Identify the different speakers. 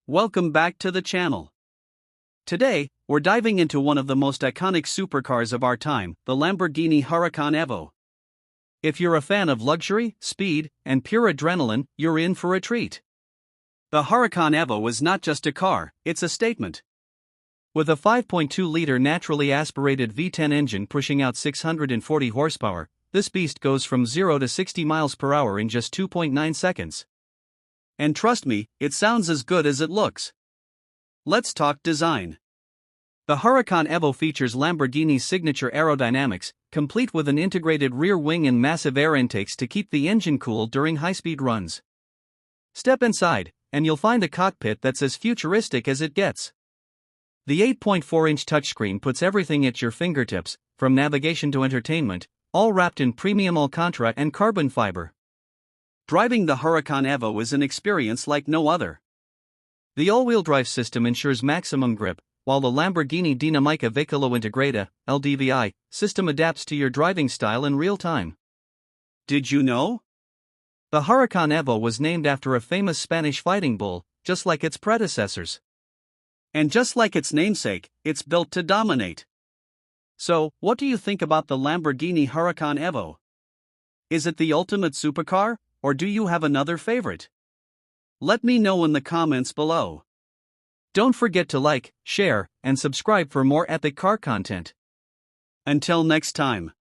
Speaker 1: Welcome back to the channel. Today, we're diving into one of the most iconic supercars of our time, the Lamborghini Huracán Evo. If you're a fan of luxury, speed, and pure adrenaline, you're in for a treat. The Huracán Evo is not just a car, it's a statement. With a 5.2-liter naturally aspirated V10 engine pushing out 640 horsepower, this beast goes from 0 to 60 miles per hour in just 2.9 seconds. And trust me, it sounds as good as it looks. Let's talk design. The Huracán Evo features Lamborghini's signature aerodynamics, complete with an integrated rear wing and massive air intakes to keep the engine cool during high-speed runs. Step inside, and you'll find a cockpit that's as futuristic as it gets. The 8.4-inch touchscreen puts everything at your fingertips, from navigation to entertainment, all wrapped in premium Alcantara and carbon fiber. Driving the Huracán Evo is an experience like no other. The all-wheel drive system ensures maximum grip, while the Lamborghini Dinamica Veicolo Integrata (LDVI) system adapts to your driving style in real time. Did you know? The Huracán Evo was named after a famous Spanish fighting bull, just like its predecessors. And just like its namesake, it's built to dominate. So, what do you think about the Lamborghini Huracán Evo? Is it the ultimate supercar, or do you have another favorite? Let me know in the comments below. Don't forget to like, share, and subscribe for more epic car content. Until next time.